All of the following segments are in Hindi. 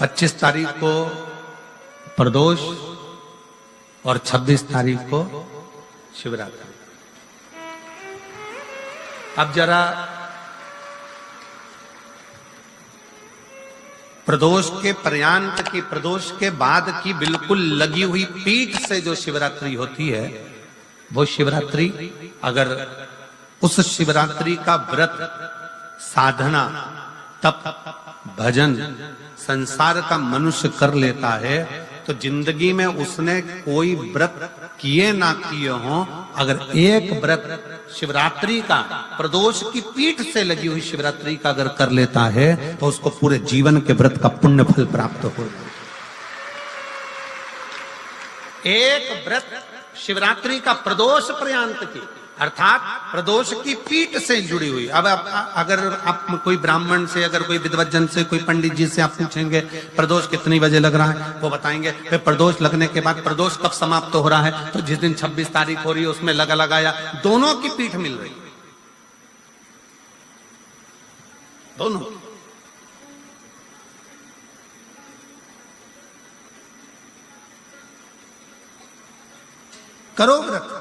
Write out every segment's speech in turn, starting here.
25 तारीख को प्रदोष और 26 तारीख को शिवरात्रि। अब जरा प्रदोष के पर्यांत की, प्रदोष के बाद की बिल्कुल लगी हुई पीठ से जो शिवरात्रि होती है, वो शिवरात्रि अगर उस शिवरात्रि का व्रत, साधना, तप, भजन, संसार का मनुष्य कर लेता है तो जिंदगी में उसने कोई व्रत किए ना किए हो, अगर एक व्रत शिवरात्रि का, प्रदोष की पीठ से लगी हुई शिवरात्रि का अगर कर लेता है तो उसको पूरे जीवन के व्रत का पुण्य फल प्राप्त हो। एक व्रत शिवरात्रि का प्रदोष पर्यंत की, अर्थात प्रदोष की पीठ से जुड़ी हुई। अब अगर आप कोई ब्राह्मण से, अगर कोई विद्वज्जन से, कोई पंडित जी से आप पूछेंगे प्रदोष कितनी बजे लग रहा है, वो बताएंगे। फिर प्रदोष लगने के बाद प्रदोष कब समाप्त हो रहा है, तो जिस दिन 26 तारीख हो रही है उसमें लगाया, दोनों की पीठ मिल रही, दोनों। करो व्रत।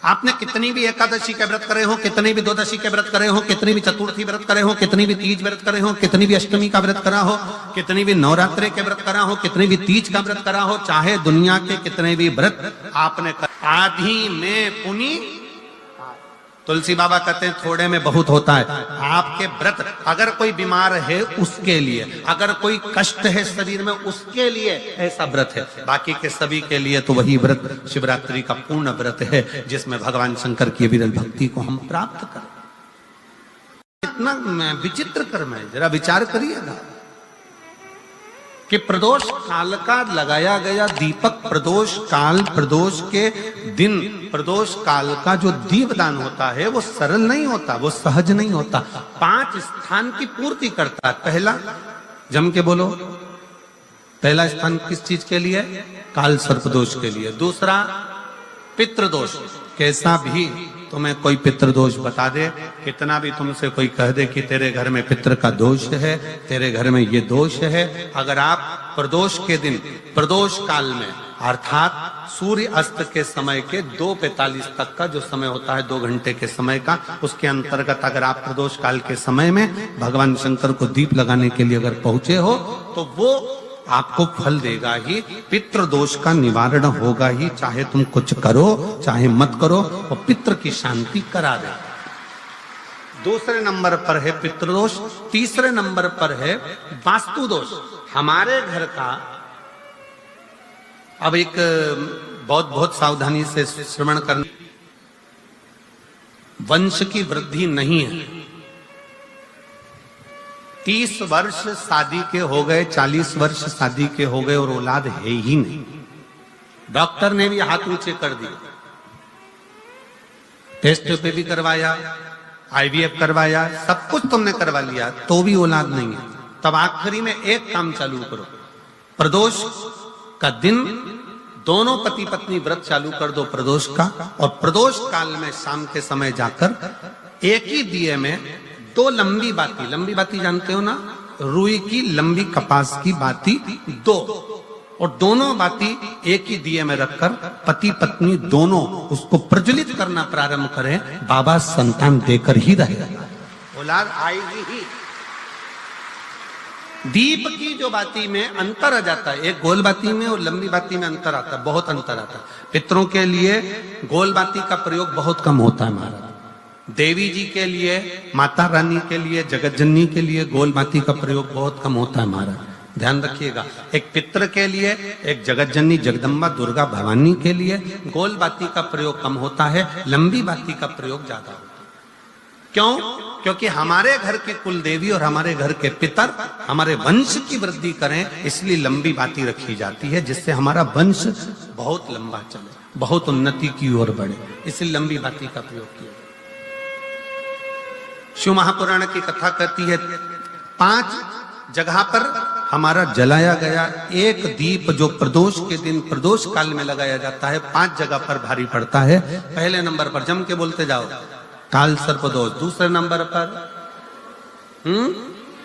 आपने कितनी भी एकादशी के व्रत करे हो, कितनी भी द्वादशी के व्रत करे हो, कितनी भी चतुर्थी व्रत करे हो, कितनी भी तीज व्रत करे हो, कितनी भी अष्टमी का व्रत करा हो, कितनी भी नवरात्रि के व्रत करा हो, कितनी भी तीज का व्रत करा हो, चाहे दुनिया के कितने भी व्रत आपने आधी में पुनी। तुलसी बाबा कहते हैं थोड़े में बहुत होता है। आपके व्रत, अगर कोई बीमार है उसके लिए, अगर कोई कष्ट है शरीर में उसके लिए ऐसा व्रत है, बाकी के सभी के लिए तो वही व्रत शिवरात्रि का पूर्ण व्रत है जिसमें भगवान शंकर की विरल भक्ति को हम प्राप्त करें। इतना विचित्र कर्म है, जरा विचार करिएगा कि प्रदोष काल का लगाया गया दीपक, प्रदोष काल, प्रदोष के दिन, प्रदोष काल का जो दीपदान होता है वो सरल नहीं होता, वो सहज नहीं होता। 5 स्थान की पूर्ति करता है। पहला, जम के बोलो, पहला स्थान किस चीज के लिए? काल सर्पदोष के लिए। दूसरा पितृदोष, कैसा भी तुम्हें कोई पितृदोष बता दे, कितना भी तुमसे कोई कह दे कि तेरे घर में पितृ का दोष है, तेरे घर में ये दोष है, अगर आप प्रदोष के दिन, प्रदोष काल में, अर्थात सूर्य अस्त के समय के 2:45 तक का जो समय होता है, 2 घंटे के समय का, उसके अंतर्गत अगर आप प्रदोष काल के समय में भगवान शंकर को दीप लगाने के लिए अगर पहुंचे हो तो वो आपको फल देगा ही, पितृदोष का निवारण होगा ही, चाहे तुम कुछ करो चाहे मत करो, और पितृ की शांति करा दे। दूसरे नंबर पर है पितृदोष, तीसरे नंबर पर है वास्तु दोष। हमारे घर का, अब एक बहुत सावधानी से श्रवण करना, वंश की वृद्धि नहीं है। 30 वर्ष शादी के हो गए, 40 वर्ष शादी के हो गए और औलाद है ही नहीं। डॉक्टर ने भी हाथ ऊंचे कर दिए, टेस्ट पे भी करवाया, IVF करवाया, सब कुछ तुमने करवा लिया, तो भी औलाद नहीं है। तब आखिरी में एक काम चालू करो, प्रदोष का दिन दोनों पति पत्नी व्रत चालू कर दो प्रदोष का, और प्रदोष काल में शाम के समय जाकर एक ही दिए में 2 लंबी बाती, लंबी बाती जानते हो ना, रुई की लंबी कपास की बाती 2, और दोनों बाती एक ही दिए में रखकर पति पत्नी दोनों उसको प्रज्वलित करना प्रारंभ करें, बाबा संतान देकर ही रहेगा, औलाद आएगी ही। दीप की जो बाती में अंतर आ जाता है, एक गोल बाती में और लंबी बाती में अंतर आता है, बहुत अंतर आता है। पितरों के लिए गोल बाती का प्रयोग बहुत कम होता है महाराज, देवी जी के लिए, माता रानी के लिए, जगत जननी के लिए गोल बाती का प्रयोग बहुत कम होता है महाराज, ध्यान रखिएगा। एक पितृ के लिए, एक जगत जननी जगदम्बा दुर्गा भवानी के लिए गोल बाती का प्रयोग कम होता है, लंबी बाती का प्रयोग ज्यादा होता है। क्यों? क्योंकि हमारे घर की कुल देवी और हमारे घर के पितर हमारे वंश की वृद्धि करें, इसलिए लंबी बाती रखी जाती है, जिससे हमारा वंश बहुत लंबा चले, बहुत उन्नति की ओर बढ़े, इसलिए लंबी बाती का प्रयोग किया। शिव महापुराण की कथा कहती है 5 जगह पर हमारा जलाया गया एक दीप जो प्रदोष के दिन प्रदोष काल में लगाया जाता है, 5 जगह पर भारी पड़ता है। पहले नंबर पर जम के बोलते जाओ, काल सर्पदोष। दूसरे नंबर पर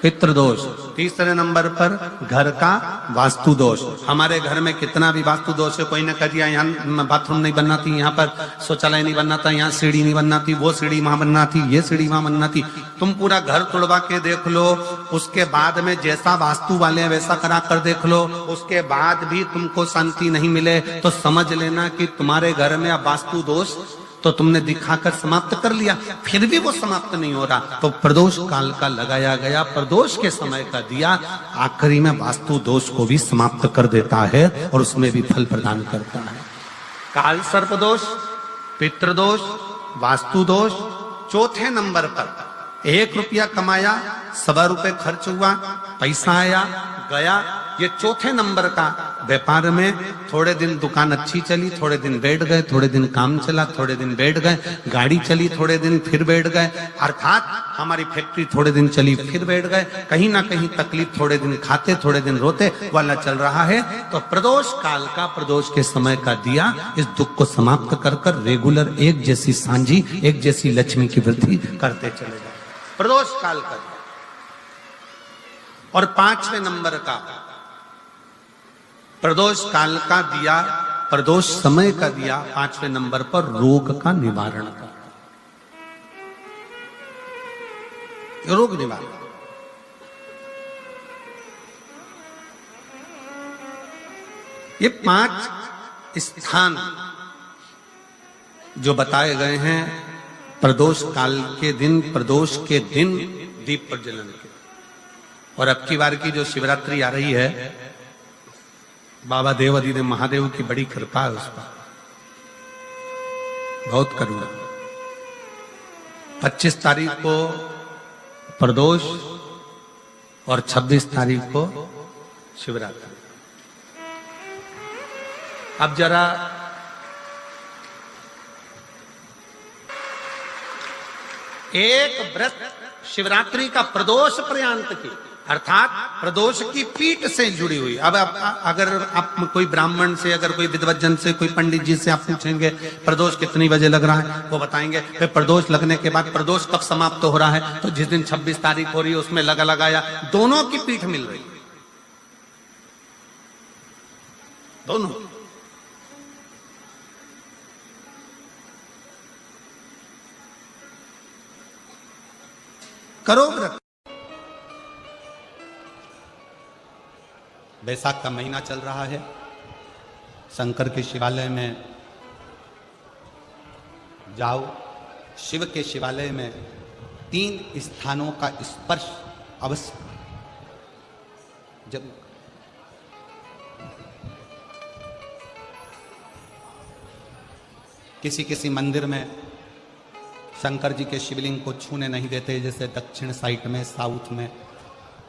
पितृदोष। तीसरे नंबर पर घर का वास्तु दोष। हमारे घर में कितना भी वास्तु दोष है, कोई ने कह दिया यहाँ बाथरूम नहीं बनना थी, यहाँ पर शौचालय नहीं बनना था, यहाँ सीढ़ी नहीं बनना थी, वो सीढ़ी वहां बनना थी, ये सीढ़ी वहां बनना थी। तुम पूरा घर तोड़वा के देख लो, उसके बाद में जैसा वास्तु वाले हैं वैसा करा कर देख लो, उसके बाद भी तुमको शांति नहीं मिले तो समझ लेना कि तुम्हारे घर में अब वास्तु दोष तो तुमने दिखाकर समाप्त कर लिया, फिर भी वो समाप्त नहीं हो रहा तो प्रदोष काल का लगाया गया प्रदोष के समय का दिया आखिरी में वास्तु दोष को भी समाप्त कर देता है और उसमें भी फल प्रदान करता है। काल सर्प दोष, पितृदोष, वास्तु दोष। चौथे नंबर पर 1 रुपया कमाया, 1.25 रुपए खर्च हुआ, पैसा आया गया। ये चौथे नंबर का व्यापार में थोड़े दिन दुकान अच्छी चली, थोड़े दिन बैठ गए, थोड़े दिन काम चला, थोड़े दिन बैठ गए, गाड़ी चली थोड़े दिन फिर बैठ गए, अर्थात हमारी फैक्ट्री थोड़े दिन चली फिर बैठ गए, कहीं ना कहीं तकलीफ, थोड़े दिन खाते थोड़े दिन रोते वाला चल रहा है। तो प्रदोष काल का प्रदोष के समय का दिया इस दुख को समाप्त कर कर रेगुलर एक जैसी सांझी, एक जैसी लक्ष्मी की वृद्धि करते चले जाए, प्रदोष काल का दिया। और 5वें नंबर का प्रदोष काल का दिया, प्रदोष समय का दिया 5वें नंबर पर रोग का निवारण का, रोग निवारण। ये 5 स्थान जो बताए गए हैं प्रदोष काल के दिन, प्रदोष के दिन दीप प्रज्वलन के। और अब की बार की जो शिवरात्रि आ रही है, बाबा देवाधिदेव महादेव की बड़ी कृपा है उस पर, बहुत करुणा। 25 तारीख को प्रदोष और 26 तारीख को शिवरात्रि। अब जरा एक व्रत शिवरात्रि का प्रदोष पर्यंत की, अर्थात प्रदोष की पीठ से जुड़ी हुई। अब अगर आप कोई ब्राह्मण से, अगर कोई विद्वज्जन से, कोई पंडित जी से आप पूछेंगे प्रदोष कितनी बजे लग रहा है, वो बताएंगे। फिर प्रदोष लगने के बाद प्रदोष कब समाप्त हो रहा है, तो जिस दिन 26 तारीख हो रही है उसमें लगाया, दोनों की पीठ मिल रही है, दोनों। करो व्रत। बैसाख का महीना चल रहा है, शंकर के शिवालय में जाओ, शिव के शिवालय में 3 स्थानों का स्पर्श अवश्य जब किसी मंदिर में शंकर जी के शिवलिंग को छूने नहीं देते, जैसे दक्षिण साइड में, साउथ में,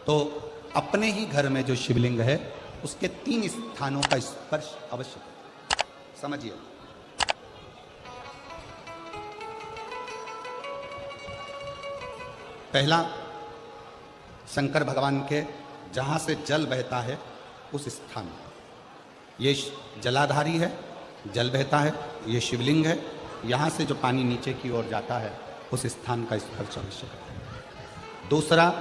तो अपने ही घर में जो शिवलिंग है उसके 3 स्थानों का स्पर्श अवश्य समझिए। पहला, शंकर भगवान के जहां से जल बहता है उस स्थान, ये जलाधारी है, जल बहता है, ये शिवलिंग है, यहां से जो पानी नीचे की ओर जाता है उस स्थान का स्पर्श अवश्य करें। दूसरा,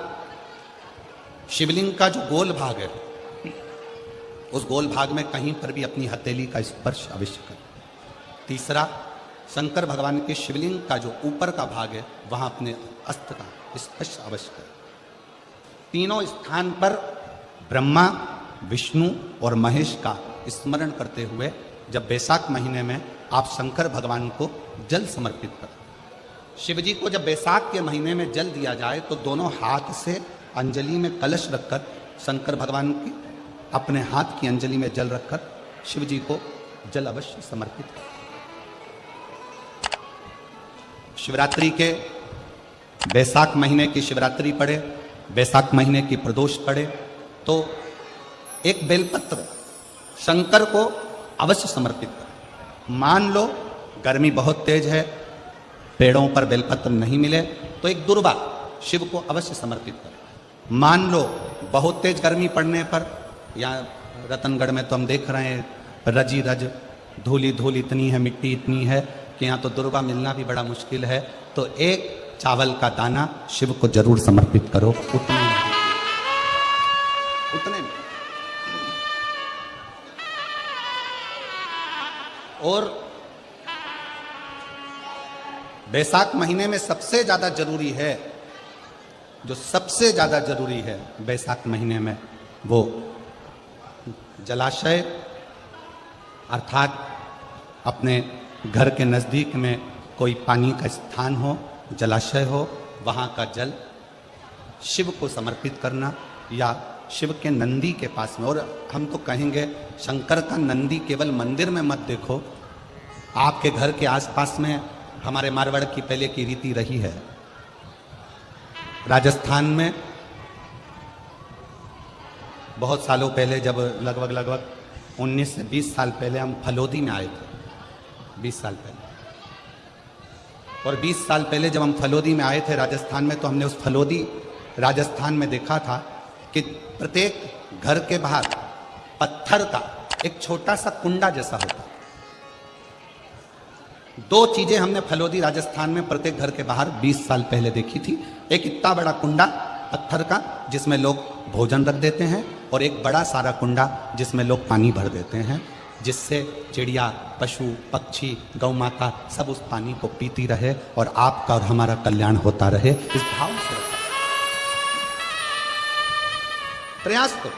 शिवलिंग का जो गोल भाग है उस गोल भाग में कहीं पर भी अपनी हथेली का स्पर्श अवश्य करें। तीसरा, शंकर भगवान के शिवलिंग का जो ऊपर का भाग है वहां अपने अस्त्र का स्पर्श अवश्य करें। तीनों स्थान पर ब्रह्मा, विष्णु और महेश का स्मरण करते हुए जब बैसाख महीने में आप शंकर भगवान को जल समर्पित करें। शिव जी को जब बैसाख के महीने में जल दिया जाए तो दोनों हाथ से अंजलि में कलश रखकर शंकर भगवान की अपने हाथ की अंजलि में जल रखकर शिव जी को जल अवश्य समर्पित करें। शिवरात्रि के बैसाख महीने की शिवरात्रि पड़े, बैसाख महीने की प्रदोष पड़े तो एक बेलपत्र शंकर को अवश्य समर्पित करें। मान लो गर्मी बहुत तेज है, पेड़ों पर बेलपत्र नहीं मिले तो एक दुर्वा शिव को अवश्य समर्पित करें। मान लो बहुत तेज गर्मी पड़ने पर, यहाँ रतनगढ़ में तो हम देख रहे हैं रजी रज धूली धूल इतनी है, मिट्टी इतनी है कि यहाँ तो दुर्वा मिलना भी बड़ा मुश्किल है, तो एक चावल का दाना शिव को जरूर समर्पित करो, उतनी उतने में। और बैसाख महीने में सबसे ज्यादा जरूरी है, जो सबसे ज्यादा जरूरी है बैसाख महीने में, वो जलाशय अर्थात अपने घर के नजदीक में कोई पानी का स्थान हो, जलाशय हो, वहां का जल शिव को समर्पित करना, या शिव के नंदी के पास में। और हम तो कहेंगे शंकर का नंदी केवल मंदिर में मत देखो, आपके घर के आसपास में हमारे मारवाड़ की पहले की रीति रही है। राजस्थान में बहुत सालों पहले, जब लगभग 19 से 20 साल पहले हम फलोदी में आए थे, 20 साल पहले, और 20 साल पहले जब हम फलोदी में आए थे राजस्थान में, तो हमने उस फलोदी राजस्थान में देखा था कि प्रत्येक घर के बाहर पत्थर का एक छोटा सा कुंडा जैसा होता। दो चीजें हमने फलोदी राजस्थान में प्रत्येक घर के बाहर 20 साल पहले देखी थी। एक इतना बड़ा कुंडा पत्थर का जिसमें लोग भोजन रख देते हैं, और एक बड़ा सारा कुंडा जिसमें लोग पानी भर देते हैं, जिससे चिड़िया, पशु, पक्षी, गौ माता सब उस पानी को पीती रहे और आपका और हमारा कल्याण होता रहे। इस भाव से प्रयास करो।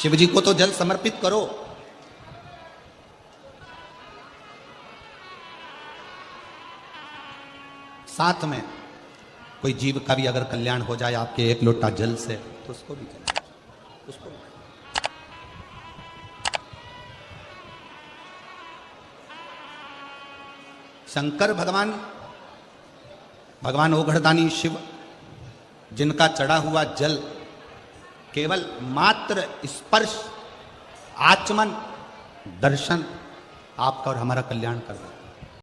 शिव जी को तो जल समर्पित करो, साथ में कोई जीव का भी अगर कल्याण हो जाए आपके एक लोटा जल से, तो उसको भी करें, उसको भी। शंकर भगवान ओघड़दानी शिव, जिनका चढ़ा हुआ जल केवल मात्र स्पर्श, आचमन, दर्शन आपका और हमारा कल्याण कर रहा है।